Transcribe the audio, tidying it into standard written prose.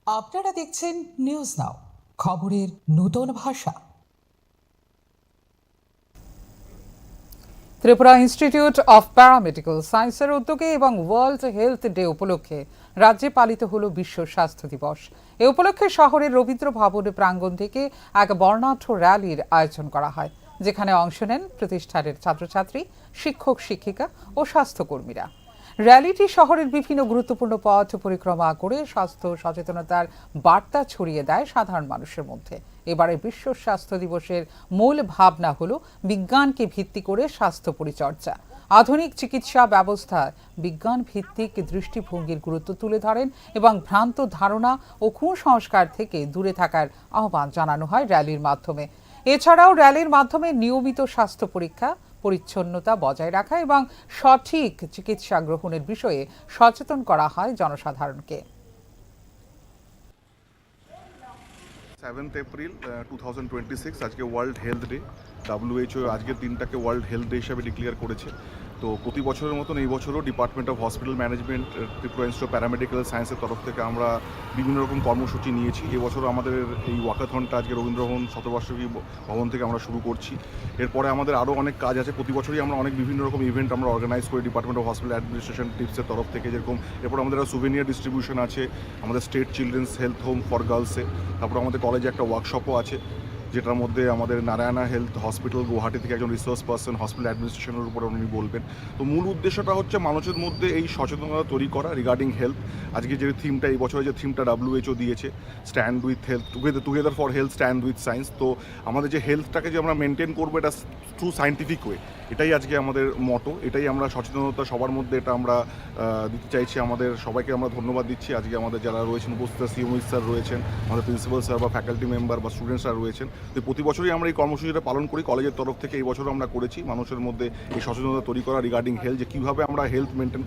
আপনারা দেখছেন news now, খবরের নতুন ভাষা। ত্রিপুরা ইনস্টিটিউট অফ প্যারামেডিক্যাল সায়েন্সের উদ্যোগে এবং ওয়ার্ল্ড হেলথ ডে উপলক্ষে রাজ্যে পালিত হল বিশ্ব স্বাস্থ্য দিবস। এ উপলক্ষে শহরের রবীন্দ্র ভবন প্রাঙ্গণ থেকে এক বর্ণাঢ্য র্যালির আয়োজন করা হয়, যেখানে অংশ নেন প্রতিষ্ঠানের ছাত্রছাত্রী, শিক্ষক শিক্ষিকা ও স্বাস্থ্যকর্মীরা। র্যালিটি শহরের বিভিন্ন গুরুত্বপূর্ণ পথ পরিক্রমা করে স্বাস্থ্য সচেতনতার বার্তা ছড়িয়ে দেয় সাধারণ মানুষের মধ্যে। এবারে বিশ্ব স্বাস্থ্য দিবসের মূল ভাবনা হল বিজ্ঞানকে ভিত্তি করে স্বাস্থ্য পরিচর্যা। আধুনিক চিকিৎসা ব্যবস্থায় বিজ্ঞান ভিত্তিক দৃষ্টিভঙ্গির গুরুত্ব তুলে ধরেন এবং ভ্রান্ত ধারণা ও কুসংস্কার থেকে দূরে থাকার আহ্বান জানানো হয় র্যালির মাধ্যমে। এছাড়াও র্যালির মাধ্যমে নিয়মিত স্বাস্থ্য পরীক্ষা, পরিচ্ছন্নতা বজায় রাখা এবং সঠিক চিকিৎসা গ্রহণের বিষয়ে সচেতন করা হয় জনসাধারণকে। 7th এপ্রিল 2026 আজকে ওয়ার্ল্ড হেলথ ডে। WHO আজকের দিনটাকে ওয়ার্ল্ড হেলথ ডে হিসাবে ডিক্লেয়ার করেছে। তো প্রতি বছরের মতন এই বছরও department of hospital management, Tripura institute of paramedical সায়েন্সের তরফ থেকে আমরা বিভিন্ন রকম কর্মসূচি নিয়েছি। এবছর আমাদের এই ওয়াকাথনটা আজকে রবীন্দ্রভবন শতবার্ষিকী ভবন থেকে আমরা শুরু করছি। এরপরে আমাদের আরও অনেক কাজ আছে। প্রতি বছরই আমরা অনেক বিভিন্ন রকম ইভেন্ট আমরা অর্গানাইজ করি ডিপার্টমেন্ট অফ হসপিটাল অ্যাডমিনিস্ট্রেশন টিপসের তরফ থেকে। যেরকম এরপর আমাদের সুভেনিয়ার ডিস্ট্রিবিউশন আছে, আমাদের state children's health home for গার্লসে। তারপর আমাদের কলেজে একটা ওয়ার্কশপও আছে, যেটার মধ্যে আমাদের নারায়ণা হেলথ হসপিটাল গুয়াহাটি থেকে একজন রিসোর্স পার্সন হসপিটাল অ্যাডমিনিস্ট্রেশনের উপরে উনি বলবেন। তো মূল উদ্দেশ্যটা হচ্ছে মানুষের মধ্যে এই সচেতনতা তৈরি করা রিগার্ডিং হেলথ। আজকে যে থিমটা, এই বছরে যে থিমটা WHO দিয়েছে, stand with health, together for health, stand with science. তো আমাদের যে হেলথটাকে যে আমরা মেনটেন করবো এটা থ্রু সায়েন্টিফিক ওয়ে, এটাই আজকে আমাদের মটো, এটাই আমরা সচেতনতা সবার মধ্যে এটা আমরা দিতে চাইছি। আমাদের সবাইকে আমরা ধন্যবাদ দিচ্ছি। আজকে আমাদের যারা রয়েছেন উপস্থিত, সিএমও স্যার রয়েছেন, আমাদের প্রিন্সিপাল স্যার বা ফ্যাকাল্টি মেম্বার বা স্টুডেন্টসরা রয়েছেন। তো প্রতি বছরই আমরা এই কর্মসূচিটা পালন করি কলেজের তরফ থেকে। এই বছরও আমরা করেছি মানুষের মধ্যে এই সচেতনতা তৈরি করা রিগার্ডিং হেলথ, যে কীভাবে আমরা হেলথ মেনটেন